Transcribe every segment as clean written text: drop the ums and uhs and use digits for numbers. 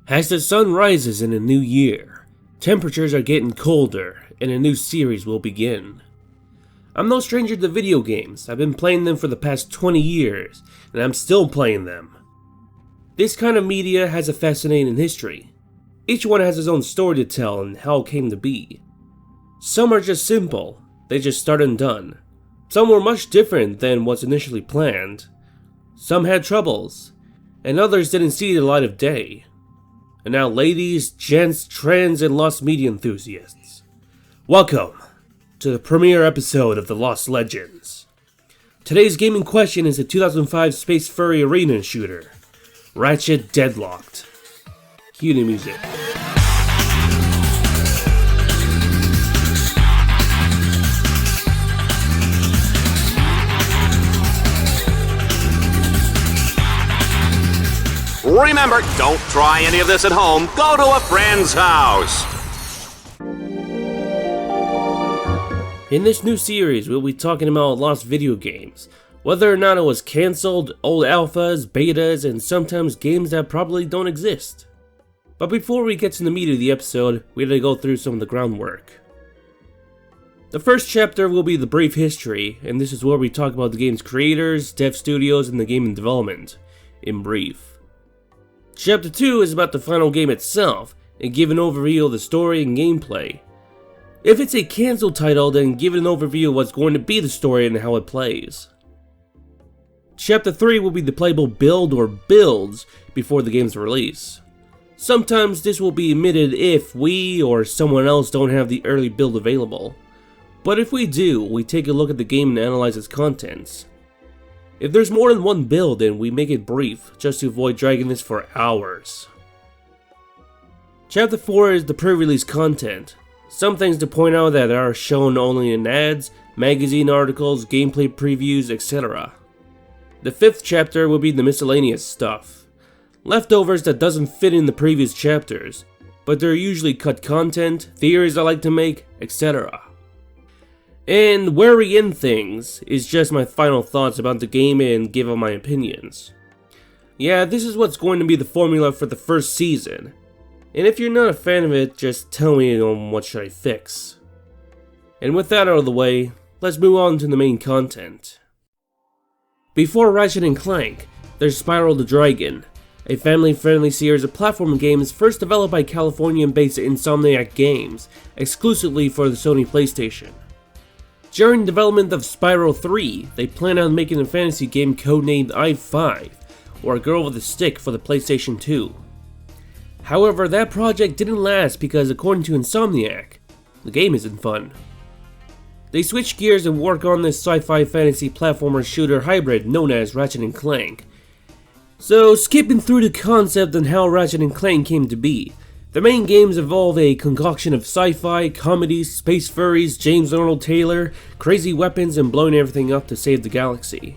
As the sun rises in a new year, temperatures are getting colder and a new series will begin. I'm no stranger to video games. I've been playing them for the past 20 years, and I'm still playing them. This kind of media has a fascinating history. Each one has its own story to tell and how it came to be. Some are just simple, they just start and done. Some were much different than what's initially planned. Some had troubles, and others didn't see the light of day. And now ladies, gents, trans, and lost media enthusiasts, welcome to the premiere episode of The Lost Legends. Today's gaming question is the 2005 Space Furry Arena shooter, Ratchet Deadlocked. Cue the music. Remember, don't try any of this at home. Go to a friend's house. In this new series, we'll be talking about lost video games, whether or not it was cancelled, old alphas, betas, and sometimes games that probably don't exist. But before we get to the meat of the episode, we gotta go through some of the groundwork. The first chapter will be the brief history, and this is where we talk about the game's creators, dev studios, and the game in development, in brief. Chapter 2 is about the final game itself, and give an overview of the story and gameplay. If it's a cancelled title, then give an overview of what's going to be the story and how it plays. Chapter 3 will be the playable build or builds before the game's release. Sometimes this will be omitted if we or someone else don't have the early build available. But if we do, we take a look at the game and analyze its contents. If there's more than one build, then we make it brief, just to avoid dragging this for hours. Chapter 4 is the pre-release content. Some things to point out that are shown only in ads, magazine articles, gameplay previews, etc. The 5th chapter will be the miscellaneous stuff. Leftovers that doesn't fit in the previous chapters, but they're usually cut content, theories I like to make, etc. And where we end things is just my final thoughts about the game and give out my opinions. Yeah, this is what's going to be the formula for the first season. And if you're not a fan of it, just tell me on what should I fix. And with that out of the way, let's move on to the main content. Before Ratchet & Clank, there's Spyro the Dragon, a family-friendly series of platform games first developed by Californian-based Insomniac Games, exclusively for the Sony PlayStation. During development of Spyro 3, they plan on making a fantasy game codenamed I-5, or A Girl with a Stick for the PlayStation 2. However, that project didn't last because according to Insomniac, the game isn't fun. They switch gears and work on this sci-fi fantasy platformer shooter hybrid known as Ratchet & Clank. So skipping through the concept and how Ratchet & Clank came to be, the main games involve a concoction of sci-fi, comedy, space furries, James Arnold Taylor, crazy weapons, and blowing everything up to save the galaxy.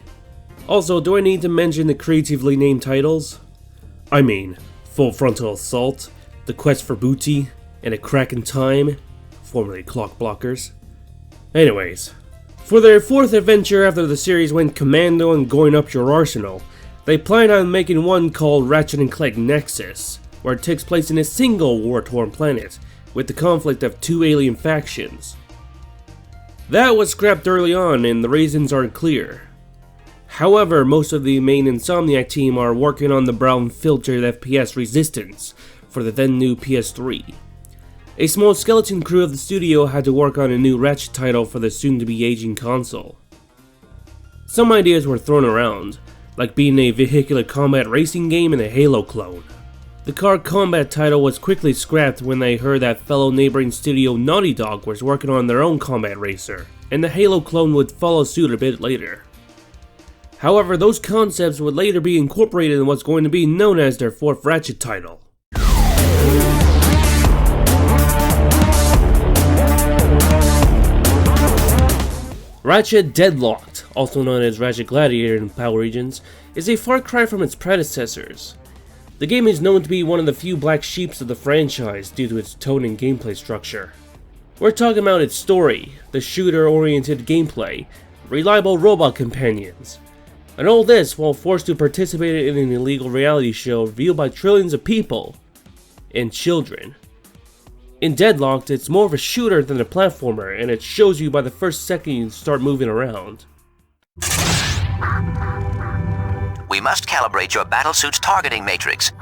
Also, do I need to mention the creatively named titles? I mean, Full Frontal Assault, The Quest for Booty, and A Crack in Time, formerly Clock Blockers. Anyways, for their 4th adventure after the series went commando and going up your arsenal, they plan on making one called Ratchet & Clank Nexus, where it takes place in a single war-torn planet, with the conflict of 2 alien factions. That was scrapped early on and the reasons aren't clear. However, most of the main Insomniac team are working on the brown filtered FPS Resistance for the then new PS3. A small skeleton crew of the studio had to work on a new Ratchet title for the soon-to-be aging console. Some ideas were thrown around, like being a vehicular combat racing game and a Halo clone. The car combat title was quickly scrapped when they heard that fellow neighboring studio Naughty Dog was working on their own combat racer, and the Halo clone would follow suit a bit later. However, those concepts would later be incorporated in what's going to be known as their 4th Ratchet title. Ratchet Deadlocked, also known as Ratchet Gladiator in PAL regions, is a far cry from its predecessors. The game is known to be one of the few black sheeps of the franchise due to its tone and gameplay structure. We're talking about its story, the shooter-oriented gameplay, reliable robot companions, and all this while forced to participate in an illegal reality show viewed by trillions of people, and children. In Deadlocked, it's more of a shooter than a platformer, and it shows you by the first second you start moving around. We must calibrate your battlesuit's targeting matrix.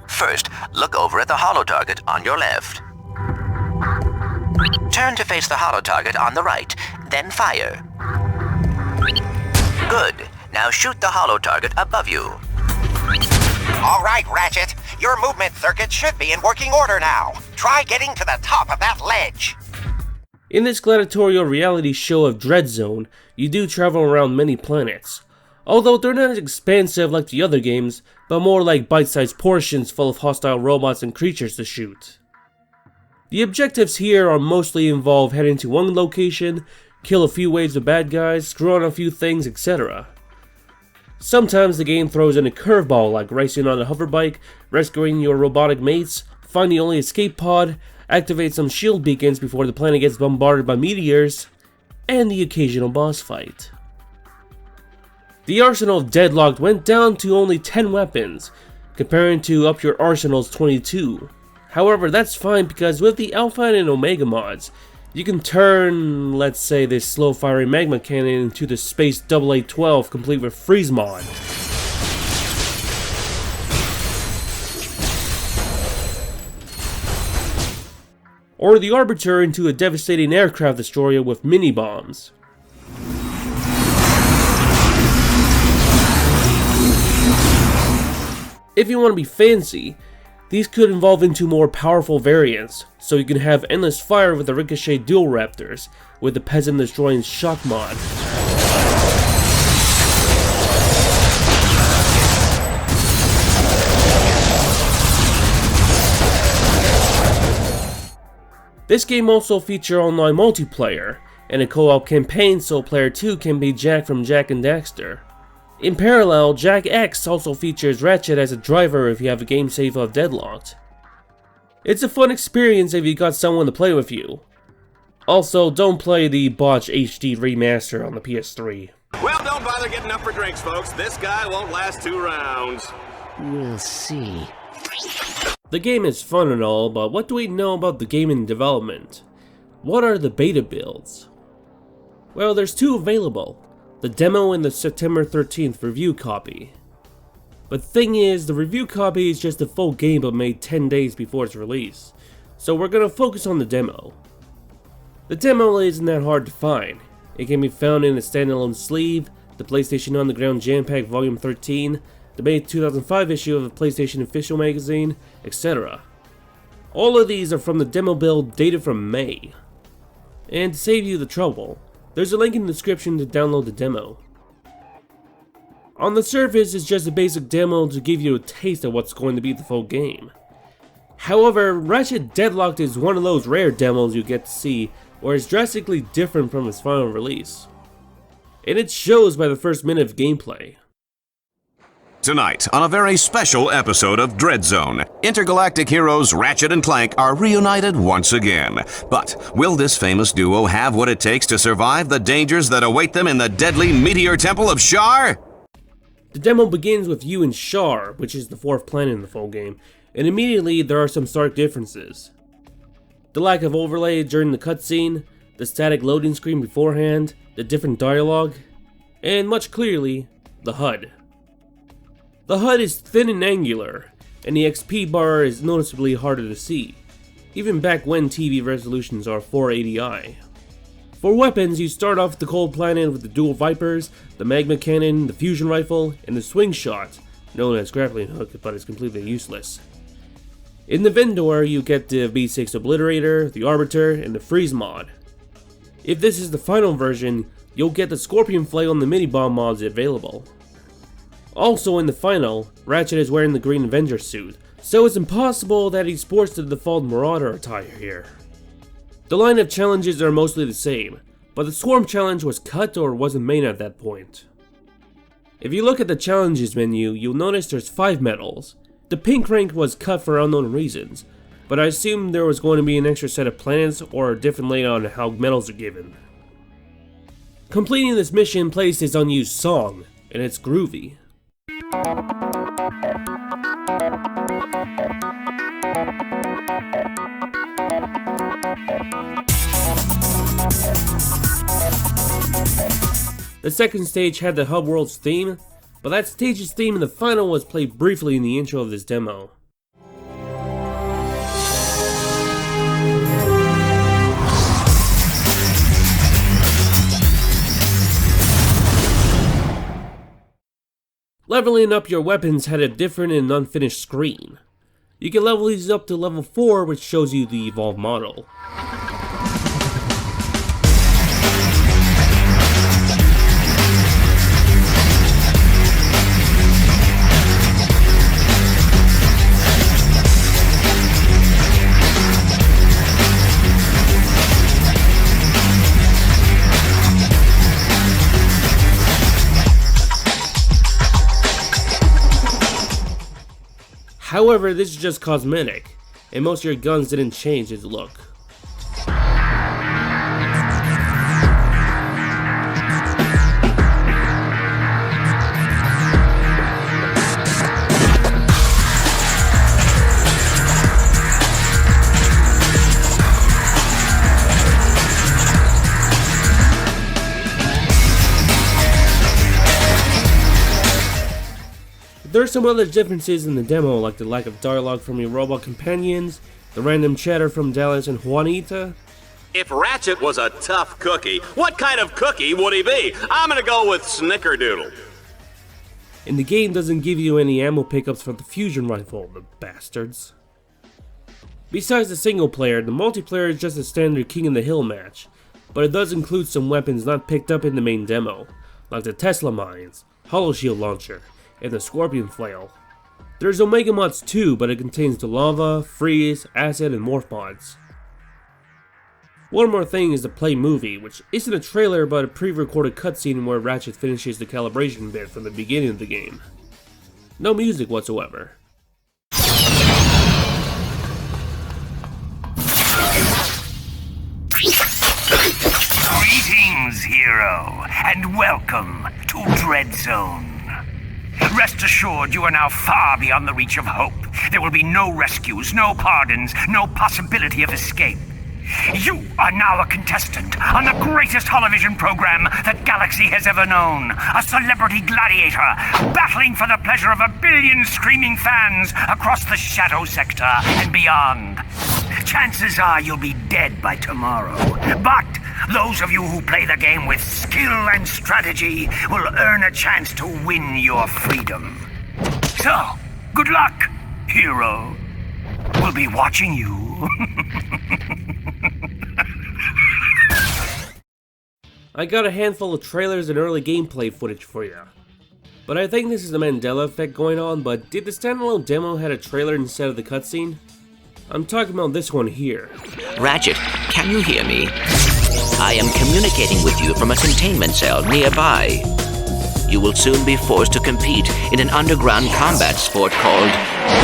First, look over at the holo target on your left. Turn to face the holo target on the right, then fire. Good. Now shoot the holo target above you. All right, Ratchet. Your movement circuit should be in working order now. Try getting to the top of that ledge. In this gladiatorial reality show of Dreadzone, you do travel around many planets. Although they're not as expansive like the other games, but more like bite-sized portions full of hostile robots and creatures to shoot. The objectives here are mostly involve heading to one location, kill a few waves of bad guys, screw on a few things, etc. Sometimes the game throws in a curveball like racing on a hoverbike, rescuing your robotic mates, find the only escape pod, activate some shield beacons before the planet gets bombarded by meteors, and the occasional boss fight. The arsenal of Deadlocked went down to only 10 weapons, comparing to Up Your Arsenal's 22. However, that's fine because with the Alpha and Omega mods, you can turn, let's say, this slow-firing magma cannon into the Space AA-12 complete with freeze mod. Or the Arbiter into a devastating aircraft destroyer with mini-bombs. If you want to be fancy, these could evolve into more powerful variants, so you can have endless fire with the Ricochet Dual Raptors, with the Peasant destroying shock mod. This game also features online multiplayer, and a co-op campaign so player 2 can be Jak from Jak and Daxter. In parallel, Jak X also features Ratchet as a driver if you have a game save of Deadlocked. It's a fun experience if you got someone to play with you. Also, don't play the botched HD remaster on the PS3. Well, don't bother getting up for drinks, folks. This guy won't last 2 rounds. We'll see. The game is fun and all, but what do we know about the game in development? What are the beta builds? Well, there's 2 available. The demo and the September 13th review copy. But thing is, the review copy is just a full game but made 10 days before its release, so we're gonna focus on the demo. The demo isn't that hard to find. It can be found in a standalone sleeve, the PlayStation Underground Jam Pack Volume 13, the May 2005 issue of the PlayStation Official Magazine, etc. All of these are from the demo build dated from May. And to save you the trouble, there's a link in the description to download the demo. On the surface, it's just a basic demo to give you a taste of what's going to be the full game. However, Ratchet Deadlocked is one of those rare demos you get to see where it's drastically different from its final release. And it shows by the first minute of gameplay. Tonight, on a very special episode of Dreadzone, intergalactic heroes Ratchet and Clank are reunited once again. But will this famous duo have what it takes to survive the dangers that await them in the deadly meteor temple of Shar? The demo begins with you in Shar, which is the 4th planet in the full game, and immediately there are some stark differences. The lack of overlay during the cutscene, the static loading screen beforehand, the different dialogue, and much clearly, the HUD. The HUD is thin and angular, and the XP bar is noticeably harder to see, even back when TV resolutions are 480i. For weapons, you start off the cold planet with the dual Vipers, the magma cannon, the fusion rifle, and the swing shot, known as grappling hook but is completely useless. In the Vendor, you get the V6 Obliterator, the Arbiter, and the Freeze mod. If this is the final version, you'll get the Scorpion Flail and the mini-bomb mods available. Also in the final, Ratchet is wearing the Green Avenger suit, so it's impossible that he sports the default Marauder attire here. The line of challenges are mostly the same, but the Swarm challenge was cut or wasn't made at that point. If you look at the challenges menu, you'll notice there's 5 medals. The pink rank was cut for unknown reasons, but I assumed there was going to be an extra set of planets or a different layout on how medals are given. Completing this mission plays this unused song, and it's groovy. The second stage had the Hub World's theme, but that stage's theme in the final was played briefly in the intro of this demo. Leveling up your weapons had a different and unfinished screen. You can level these up to level 4, which shows you the evolved model. However, this is just cosmetic, and most of your guns didn't change its look. There are some other differences in the demo, like the lack of dialogue from your robot companions, the random chatter from Dallas and Juanita. If Ratchet was a tough cookie, what kind of cookie would he be? I'm gonna go with Snickerdoodle. And the game doesn't give you any ammo pickups for the fusion rifle, the bastards. Besides the single player, the multiplayer is just a standard King of the Hill match, but it does include some weapons not picked up in the main demo, like the Tesla Mines, Hollow Shield Launcher, and the Scorpion Flail. There's Omega mods too, but it contains the Lava, Freeze, Acid, and Morph mods. One more thing is the Play movie, which isn't a trailer but a pre-recorded cutscene where Ratchet finishes the calibration bit from the beginning of the game. No music whatsoever. Greetings, hero, and welcome to Dreadzone. Rest assured, you are now far beyond the reach of hope. There will be no rescues, no pardons, no possibility of escape. You are now a contestant on the greatest holovision program that Galaxy has ever known. A celebrity gladiator, battling for the pleasure of 1 billion screaming fans across the Shadow Sector and beyond. Chances are you'll be dead by tomorrow, but those of you who play the game with skill and strategy will earn a chance to win your freedom. So, good luck, hero. We'll be watching you. I got a handful of trailers and early gameplay footage for you. But I think this is the Mandela effect going on, but did the standalone demo have a trailer instead of the cutscene? I'm talking about this one here. Ratchet, can you hear me? I am communicating with you from a containment cell nearby. You will soon be forced to compete in an underground combat sport called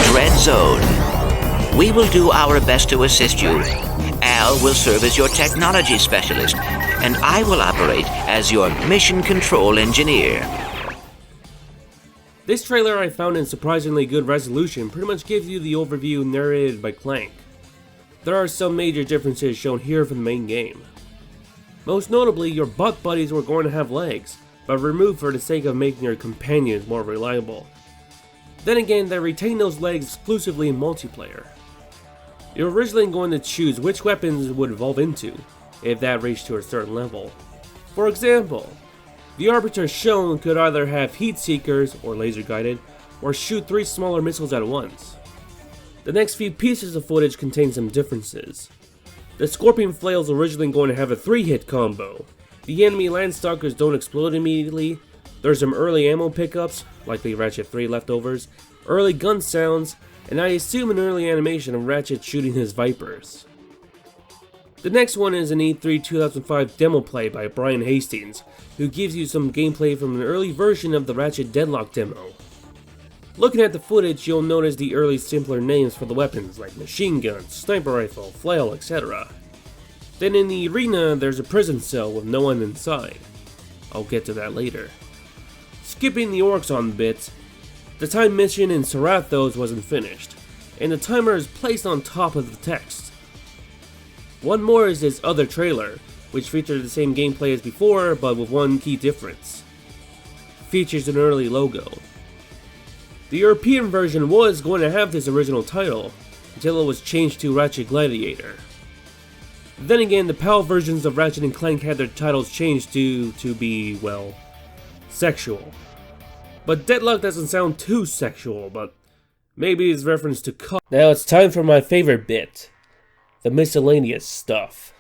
Dreadzone. We will do our best to assist you. Al will serve as your technology specialist, and I will operate as your mission control engineer. This trailer I found in surprisingly good resolution pretty much gives you the overview narrated by Clank. There are some major differences shown here from the main game. Most notably, your butt buddies were going to have legs, but removed for the sake of making your companions more reliable. Then again, they retain those legs exclusively in multiplayer. You're originally going to choose which weapons it would evolve into, if that reached to a certain level. For example, the Arbiter shown could either have heat seekers, or laser guided, or shoot 3 smaller missiles at once. The next few pieces of footage contain some differences. The Scorpion Flail is originally going to have a 3-hit combo. The enemy Landstalkers don't explode immediately. There's some early ammo pickups, likely Ratchet 3 leftovers, early gun sounds, and I assume an early animation of Ratchet shooting his Vipers. The next one is an E3 2005 demo play by Brian Hastings, who gives you some gameplay from an early version of the Ratchet Deadlock demo. Looking at the footage, you'll notice the early simpler names for the weapons like machine gun, sniper rifle, flail, etc. Then in the arena, there's a prison cell with no one inside. I'll get to that later. Skipping the orcs on bits, the time mission in Sarathos wasn't finished, and the timer is placed on top of the text. One more is this other trailer, which features the same gameplay as before, but with one key difference. Features an early logo. The European version was going to have this original title, until it was changed to Ratchet Gladiator. Then again, the PAL versions of Ratchet and Clank had their titles changed to be, well, sexual. But Deadlock doesn't sound too sexual, but maybe it's reference to Now it's time for my favorite bit, the miscellaneous stuff.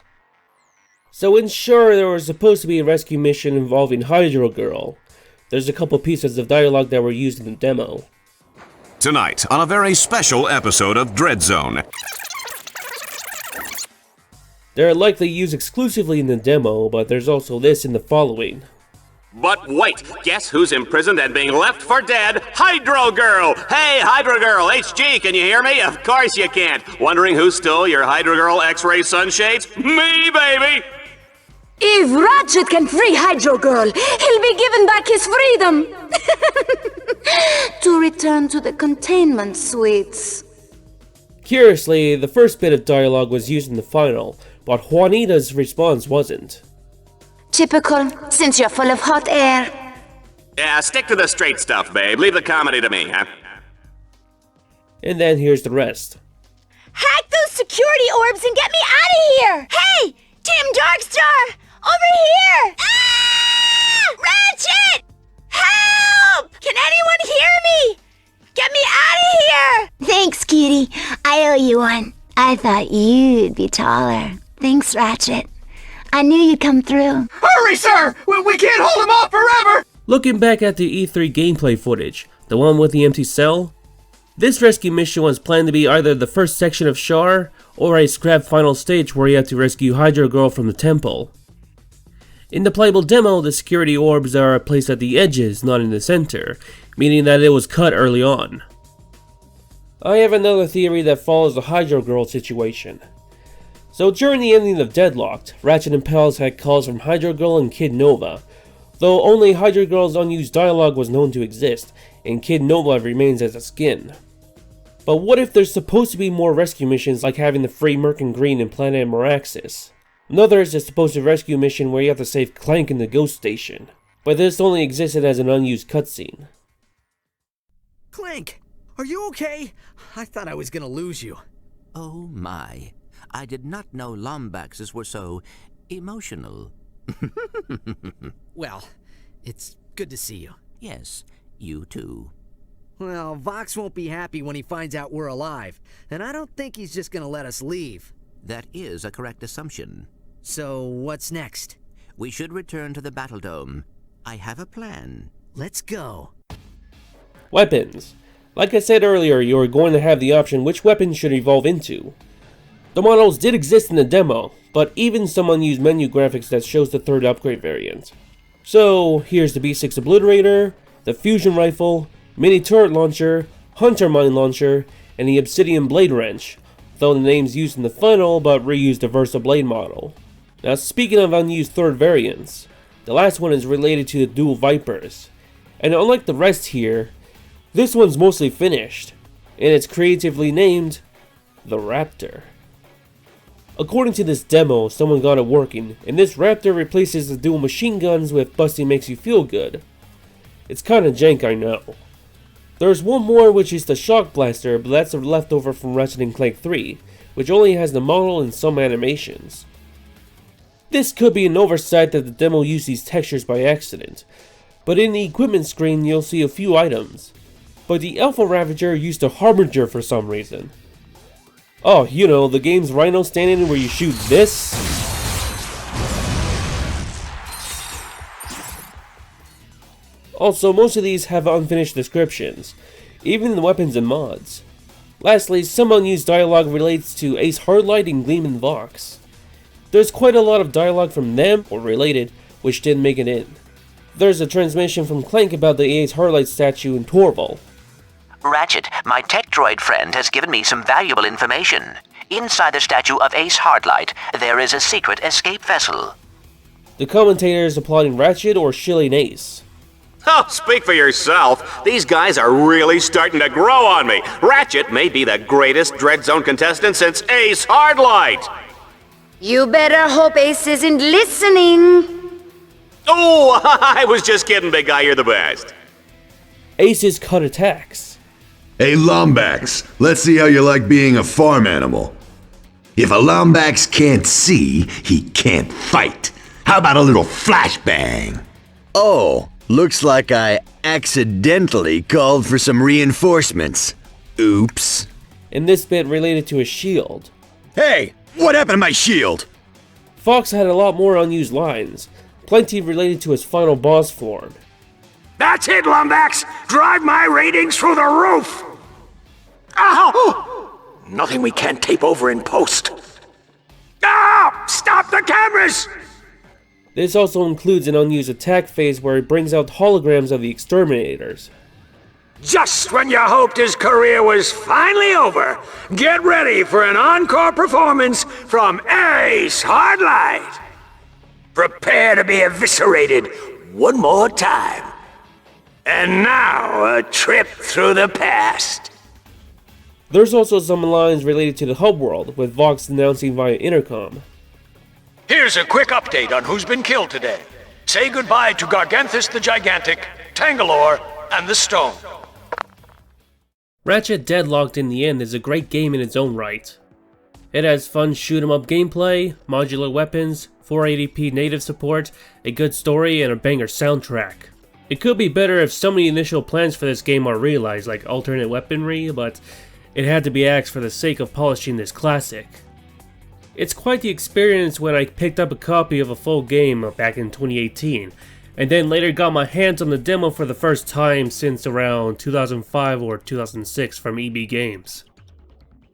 So in Sure, there was supposed to be a rescue mission involving Hydro Girl. There's a couple pieces of dialogue that were used in the demo. Tonight, on a very special episode of Dread Zone. They're likely used exclusively in the demo, but there's also this in the following. But wait, guess who's imprisoned and being left for dead? Hydro Girl! Hey, Hydro Girl, HG, can you hear me? Of course you can't. Wondering who stole your Hydro Girl X-ray sunshades? Me, baby! If Ratchet can free Hydro Girl, he'll be given back his freedom! To return to the containment suites. Curiously, the first bit of dialogue was used in the final, but Juanita's response wasn't. Typical, since you're full of hot air. Yeah, stick to the straight stuff, babe. Leave the comedy to me, huh? And then here's the rest. Hack those security orbs and get me out of here! Hey! Team Darkstar! Over here! Ah! Ratchet! Help! Can anyone hear me? Get me out of here! Thanks, cutie. I owe you one. I thought you'd be taller. Thanks, Ratchet. I knew you'd come through. Hurry, sir! We can't hold him off forever! Looking back at the E3 gameplay footage, the one with the empty cell, this rescue mission was planned to be either the first section of Char, or a scrap final stage where you have to rescue Hydro Girl from the temple. In the playable demo, the security orbs are placed at the edges, not in the center, meaning that it was cut early on. I have another theory that follows the Hydro Girl situation. So during the ending of Deadlocked, Ratchet and Pals had calls from Hydro Girl and Kid Nova, though only Hydro Girl's unused dialogue was known to exist, and Kid Nova remains as a skin. But what if there's supposed to be more rescue missions like having the free Merc and Green in Planet Meraxis? Another is a supposed rescue mission where you have to save Clank in the Ghost Station, but this only existed as an unused cutscene. Clank, are you okay? I thought I was gonna lose you. Oh my, I did not know Lombaxes were so emotional. Well, it's good to see you. Yes, you too. Well, Vox won't be happy when he finds out we're alive, and I don't think he's just gonna let us leave. That is a correct assumption. So, what's next? We should return to the Battle Dome. I have a plan. Let's go. Weapons. Like I said earlier, you are going to have the option which weapon should evolve into. The models did exist in the demo, but even someone used menu graphics that shows the third upgrade variant. So, here's the B6 Obliterator, the Fusion Rifle, Mini Turret Launcher, Hunter Mine Launcher, and the Obsidian Blade Wrench, though the names used in the final but reused the Versa Blade model. Now speaking of unused third variants, the last one is related to the Dual Vipers, and unlike the rest here, this one's mostly finished, and it's creatively named the Raptor. According to this demo, someone got it working, and this Raptor replaces the dual machine guns with Busty Makes You Feel Good. It's kinda jank, I know. There's one more, which is the Shock Blaster, but that's a leftover from Ratchet and Clank 3, which only has the model and some animations. This could be an oversight that the demo used these textures by accident, but in the equipment screen you'll see a few items. But the Alpha Ravager used a Harbinger for some reason. Oh, you know, the game's Rhino stand-in where you shoot this? Also, most of these have unfinished descriptions, even the weapons and mods. Lastly, some unused dialogue relates to Ace Hardlight and Gleeman Vox. There's quite a lot of dialogue from them, or related, which didn't make it in. There's a transmission from Clank about the Ace Hardlight statue in Torval. Ratchet, my tech droid friend has given me some valuable information. Inside the statue of Ace Hardlight, there is a secret escape vessel. The commentators applauding Ratchet or shilling Ace. Oh, speak for yourself. These guys are really starting to grow on me. Ratchet may be the greatest Dread Zone contestant since Ace Hardlight. You better hope Ace isn't listening. Oh, I was just kidding, big guy. You're the best. Ace's cut attacks. Hey, Lombax, let's see how you like being a farm animal. If a Lombax can't see, he can't fight. How about a little flashbang? Oh, looks like I accidentally called for some reinforcements. Oops. In this bit related to his shield. Hey, what happened to my shield? Fox had a lot more unused lines, plenty related to his final boss form. That's it, Lombax! Drive my ratings through the roof! Ow! Nothing we can't tape over in post. Ah! Stop the cameras! This also includes an unused attack phase where he brings out holograms of the exterminators. Just when you hoped his career was finally over, get ready for an encore performance from Ace Hardlight. Prepare to be eviscerated one more time. And now, a trip through the past. There's also some lines related to the hub world, with Vox announcing via intercom. Here's a quick update on who's been killed today. Say goodbye to Garganthus the Gigantic, Tangalore, and the Stone. Ratchet Deadlocked in the End is a great game in its own right. It has fun shoot-'em-up gameplay, modular weapons, 480p native support, a good story, and a banger soundtrack. It could be better if some of the initial plans for this game are realized, like alternate weaponry, but it had to be axed for the sake of polishing this classic. It's quite the experience when I picked up a copy of a full game back in 2018, and then later got my hands on the demo for the first time since around 2005 or 2006 from EB Games.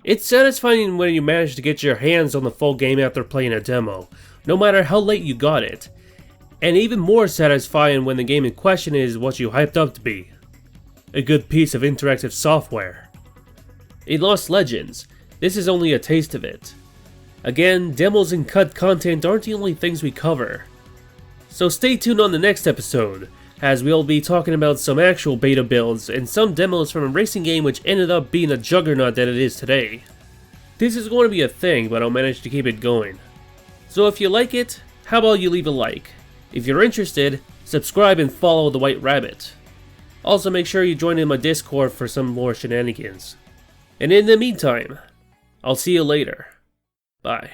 It's satisfying when you manage to get your hands on the full game after playing a demo, no matter how late you got it. And even more satisfying when the game in question is what you hyped up to be. A good piece of interactive software. In Lost Legends, this is only a taste of it. Again, demos and cut content aren't the only things we cover. So stay tuned on the next episode, as we'll be talking about some actual beta builds and some demos from a racing game which ended up being the juggernaut that it is today. This is going to be a thing, but I'll manage to keep it going. So if you like it, how about you leave a like? If you're interested, subscribe and follow the White Rabbit. Also make sure you join in my Discord for some more shenanigans. And in the meantime, I'll see you later. Bye.